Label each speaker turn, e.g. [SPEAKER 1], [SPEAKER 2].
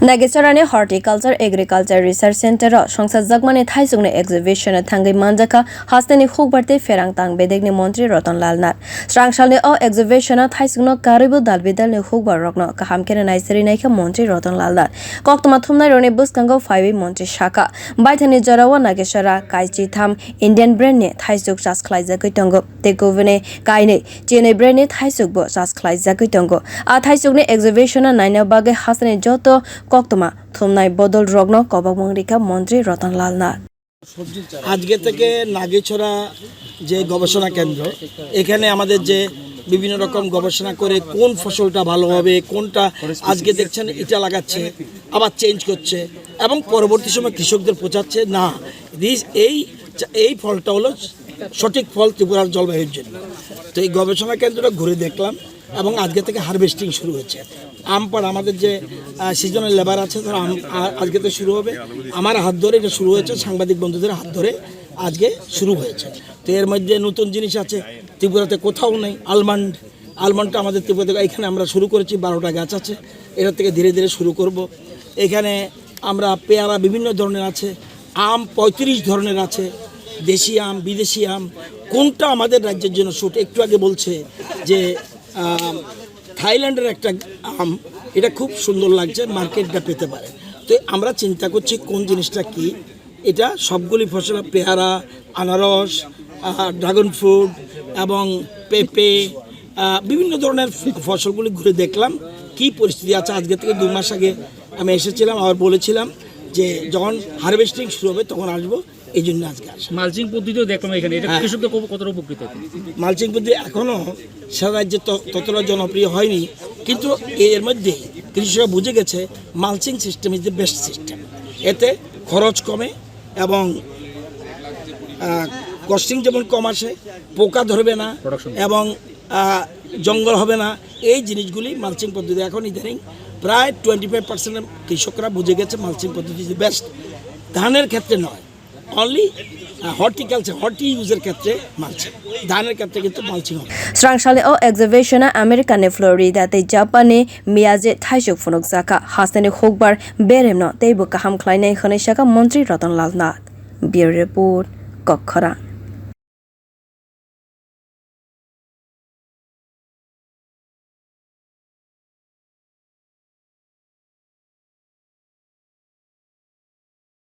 [SPEAKER 1] nagichara horticulture agriculture research center songsajakmani thaichukni exhibition thangwi manjak hasteni hukbar pherang tang bedekni montri Ratan Lal Nath Swrang exhibition thaichukno karibu dalbi dalni hukbar rokno kaham khwlainai serinai montri Ratan Lal Nath Koktwma thumnai roni buskango 5 montri sakha baithani jarawa nagichara kaichi tham Indian brand ni thaichuk chas khlaijagoi tongo tekuvene kaine chene brand ni thaichuk bo chas khlaijagoi tongo a thaichukni exhibition naina bage hasteni joto Koktwma thumnai bodol rogno কবাকমংরিকা মন্ত্রী রতন লাল নাথ
[SPEAKER 2] আজকে থেকে নাগিছড়া যে গবেষণা কেন্দ্র এখানে আমাদের যে বিভিন্ন রকম গবেষণা করে কোন ফসলটা ভালো হবে কোনটা আজকে দেখছেন এটা লাগাচ্ছে আবার চেঞ্জ করছে এবং পরবর্তী সময় কৃষকদের পৌঁছাচ্ছে না এই ফলটা হলো সঠিক ফল ত্রিপুরার জলবায়ুর জন্য তো এই গবেষণা কেন্দ্রটা ঘুরে দেখলাম এবং আজকে থেকে হারভেস্টিং শুরু হয়েছে আমপাড় আমাদের যে সিজনাল লেবার আছে তারা আজকে থেকে শুরু হবে আমার হাত ধরে এটা শুরু হয়েছে সাংবাদিক বন্ধুদের হাত ধরে আজকে শুরু হয়েছে তো এর মধ্যে নতুন জিনিস আছে ত্রিপুরাতে কোথাও নেই আলমন্ডটা আমাদের ত্রিপুরাতে এখানে আমরা শুরু করেছি 12টা গাছ আছে এটা থেকে ধীরে ধীরে শুরু করব এখানে আমরা পেয়ারা বিভিন্ন ধরনের আছে আম 35 ধরনের আছে দেশি আম বিদেশি আম কোনটা আমাদের রাজ্যের জন্য শুট একটু আগে বলছে যে থাইল্যান্ডের একটা আম এটা খুব সুন্দর লাগছে মার্কেটটা পেতে পারে তো আমরা চিন্তা করছি কোন জিনিসটা কি এটা সবগুলি ফসল পেয়ারা আনারস ড্রাগন ফ্রুট এবং পেঁপে বিভিন্ন ধরনের ফসলগুলি ঘুরে দেখলাম কি পরিস্থিতি আছে আজকে থেকে 2 মাস আগে আমি এসেছিলাম আবার বলেছিলাম যে যখন হারভেস্টিং শুরু হবে তখন আসবো এই জন্য আজকে আসি
[SPEAKER 3] মালচিং পদ্ধতিও দেখলাম এখানে এটা কৃষকদের কতটা উপকৃত
[SPEAKER 2] মালচিং পদ্ধতি এখনও সারা রাজ্যে ততটা জনপ্রিয় হয়নি কিন্তু এর মধ্যে কৃষকরা বুঝে গেছে mulching system is the best system এতে খরচ কমে এবং কস্টিং যেমন কম আসে পোকা ধরবে না এবং জঙ্গল হবে না এই জিনিসগুলি মালচিং পদ্ধতি এখন ইদানিং প্রায় 25% কৃষকরা বুঝে গেছে মালচিং পদ্ধতি ইজ দ্য বেস্ট ধানের ক্ষেত্রে নয় অনলি horticulture হর্টি ইউজের ক্ষেত্রে মালচিং ধানের ক্ষেত্রে কিন্তু মালচিং হবে
[SPEAKER 1] Swrang exhibition American Florida te Japan miyaje thaichuk phunukjak hasteni hukbar beremno teibo kaham khwlainai khwlainai montri Ratan Lal Nath Bureau Report Koktwma